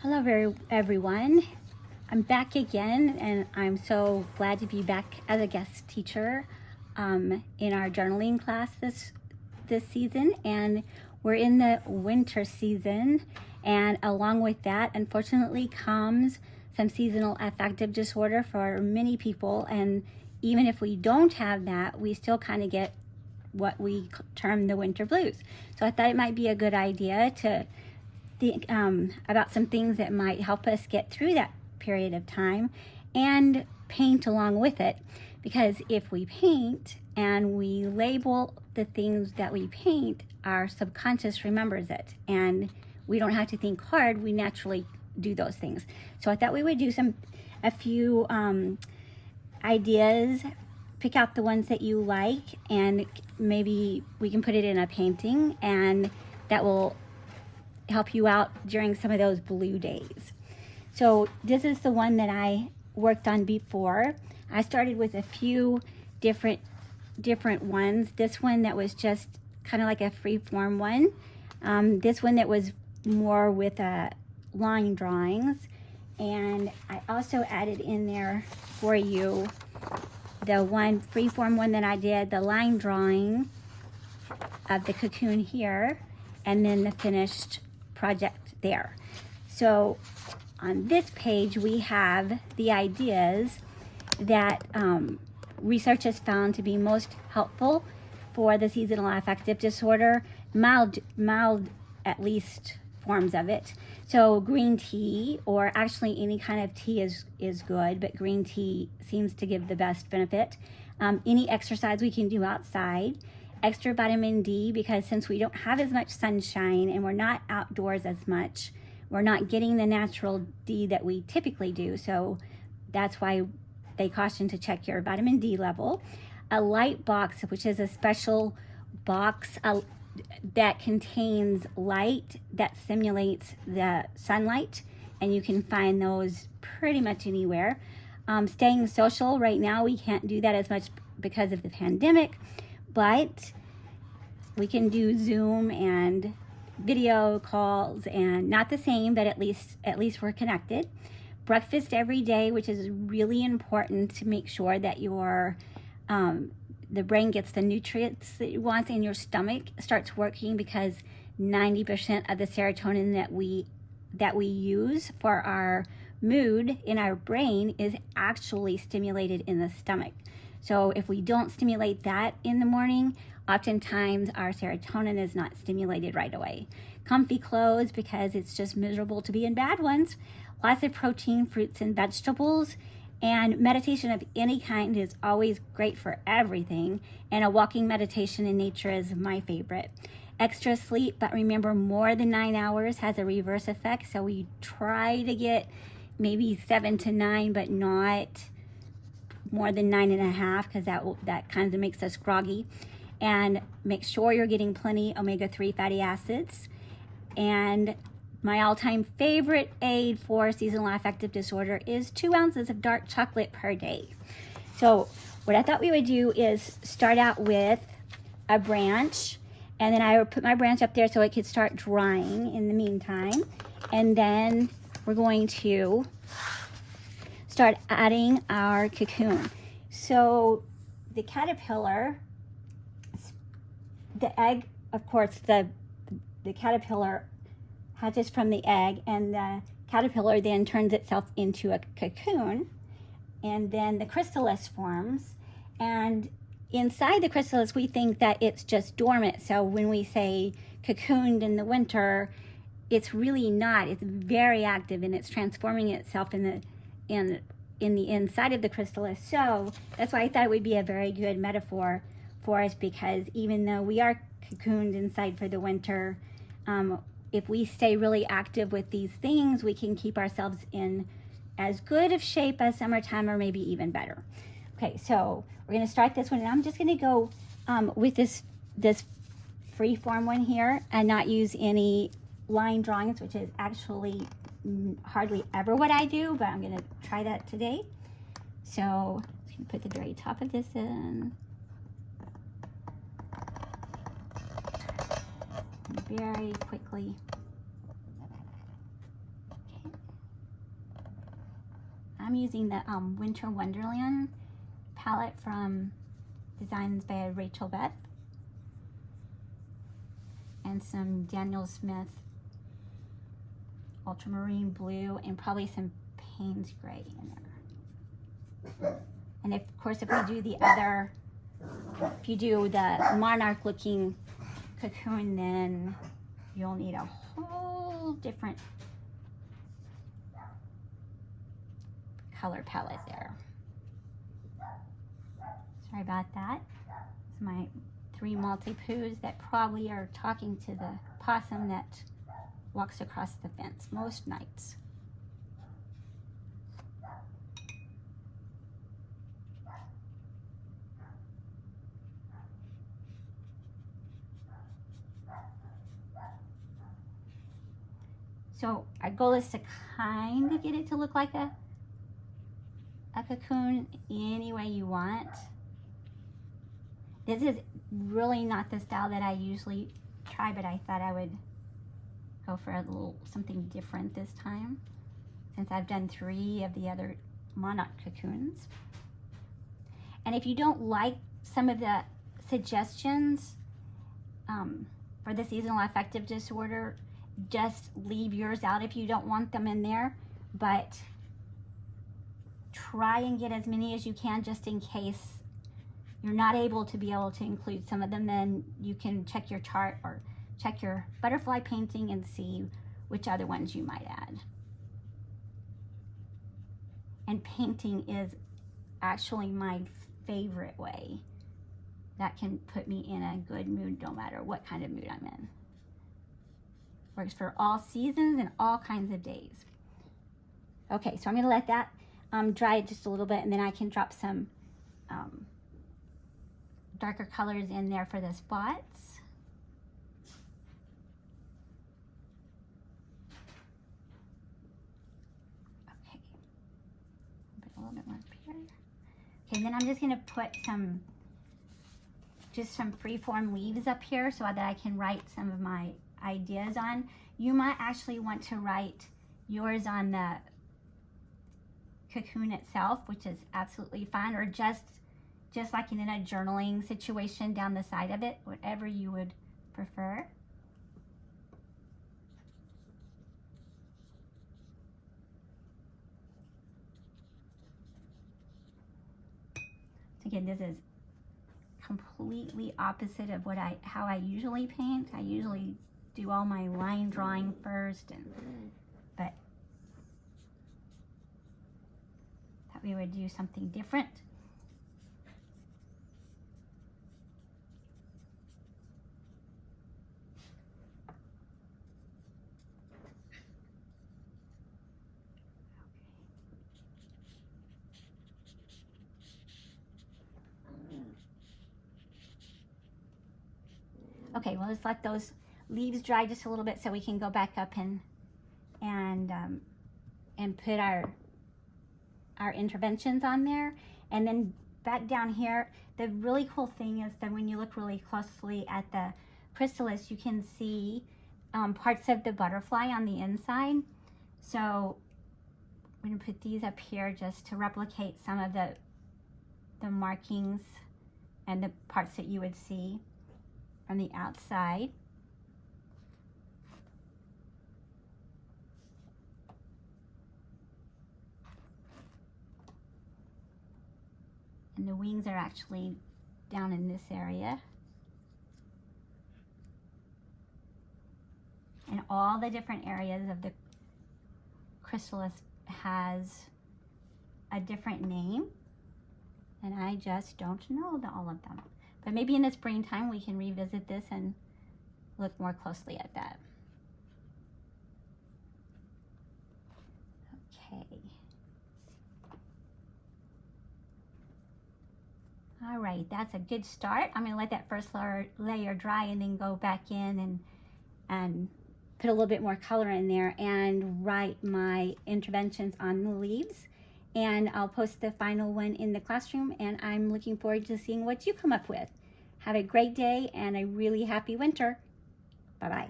Hello, everyone. I'm back again, and I'm so glad to be back as a guest teacher in our journaling class this season. And we're in the winter season, and along with that, unfortunately, comes some seasonal affective disorder for many people. And even if we don't have that, we still kind of get what we term the winter blues. So I thought it might be a good idea to think about some things that might help us get through that period of time and paint along with it. Because if we paint and we label the things that we paint, our subconscious remembers it and we don't have to think hard, we naturally do those things. So I thought we would do a few ideas, pick out the ones that you like, and maybe we can put it in a painting, and that will help you out during some of those blue days. So this is the one that I worked on before. I started with a few different ones. This one that was just kind of like a free form one. This one that was more with line drawings. And I also added in there for you the one freeform one that I did, the line drawing of the cocoon here, and then the finished project there. So on this page we have the ideas that research has found to be most helpful for the seasonal affective disorder, mild at least forms of it. So green tea, or actually any kind of tea is good, but green tea seems to give the best benefit. Any exercise we can do outside. Extra vitamin D, because since we don't have as much sunshine and we're not outdoors as much, we're not getting the natural D that we typically do. So that's why they caution to check your vitamin D level. A light box, which is a special box that contains light that simulates the sunlight, and you can find those pretty much anywhere. Staying social, right now we can't do that as much because of the pandemic, but we can do Zoom and video calls, and not the same, but at least we're connected. Breakfast every day, which is really important to make sure that your the brain gets the nutrients that it wants, and your stomach starts working, because 90% of the serotonin that we use for our mood in our brain is actually stimulated in the stomach. So if we don't stimulate that in the morning, oftentimes our serotonin is not stimulated right away. Comfy clothes, because it's just miserable to be in bad ones. Lots of protein, fruits and vegetables. And meditation of any kind is always great for everything. And a walking meditation in nature is my favorite. Extra sleep, but remember, more than 9 hours has a reverse effect. So we try to get maybe 7 to 9, but not more than 9.5, because that kind of makes us groggy. And make sure you're getting plenty omega-3 fatty acids. And my all-time favorite aid for seasonal affective disorder is 2 ounces of dark chocolate per day. So what I thought we would do is start out with a branch, and then I would put my branch up there so it could start drying in the meantime. And then we're going to start adding our cocoon. So the caterpillar, the egg, of course, the caterpillar hatches from the egg, and the caterpillar then turns itself into a cocoon, and then the chrysalis forms. And inside the chrysalis, we think that it's just dormant. So when we say cocooned in the winter, it's really not. It's very active, and it's transforming itself in the inside of the chrysalis. So that's why I thought it would be a very good metaphor for us, because even though we are cocooned inside for the winter, if we stay really active with these things, we can keep ourselves in as good of shape as summertime, or maybe even better. Okay, so we're going to start this one, and I'm just going to go with this free form one here and not use any line drawings, which is actually hardly ever what I do, but I'm going to try that today. So I'm going to put the very top of this in. Very quickly. Okay. I'm using the Winter Wonderland palette from Designs by Rachel Beth, and some Daniel Smith ultramarine blue, and probably some Payne's gray in there. And of course, if we do the other, if you do the monarch looking cocoon, then you'll need a whole different color palette there. Sorry about that. It's my 3 Maltipoos that probably are talking to the possum that walks across the fence most nights. So our goal is to kind of get it to look like a cocoon any way you want. This is really not the style that I usually try, but I thought I would go for a little something different this time, since I've done 3 of the other monarch cocoons. And if you don't like some of the suggestions for the seasonal affective disorder, just leave yours out if you don't want them in there, but try and get as many as you can, just in case you're not able to include some of them. Then you can check your chart or check your butterfly painting and see which other ones you might add. And painting is actually my favorite way that can put me in a good mood no matter what kind of mood I'm in. Works for all seasons and all kinds of days. Okay, so I'm gonna let that dry just a little bit, and then I can drop some darker colors in there for the spots. Okay, put a little bit more up here. Okay, then I'm just gonna put some freeform leaves up here so that I can write some of my ideas on. You might actually want to write yours on the cocoon itself, which is absolutely fine, or just like in a journaling situation down the side of it, whatever you would prefer. Again, this is completely opposite of how I usually paint. I usually do all my line drawing first, but thought we would do something different. Okay, well, let's let those leaves dry just a little bit so we can go back up and put our interventions on there. And then back down here, the really cool thing is that when you look really closely at the chrysalis, you can see parts of the butterfly on the inside. So I'm going to put these up here just to replicate some of the markings and the parts that you would see from the outside. And the wings are actually down in this area. And all the different areas of the chrysalis has a different name, and I just don't know all of them. But maybe in the springtime we can revisit this and look more closely at that. Okay. All right, that's a good start. I'm gonna let that first layer dry and then go back in and put a little bit more color in there and write my interventions on the leaves. And I'll post the final one in the classroom, and I'm looking forward to seeing what you come up with. Have a great day and a really happy winter. Bye-bye.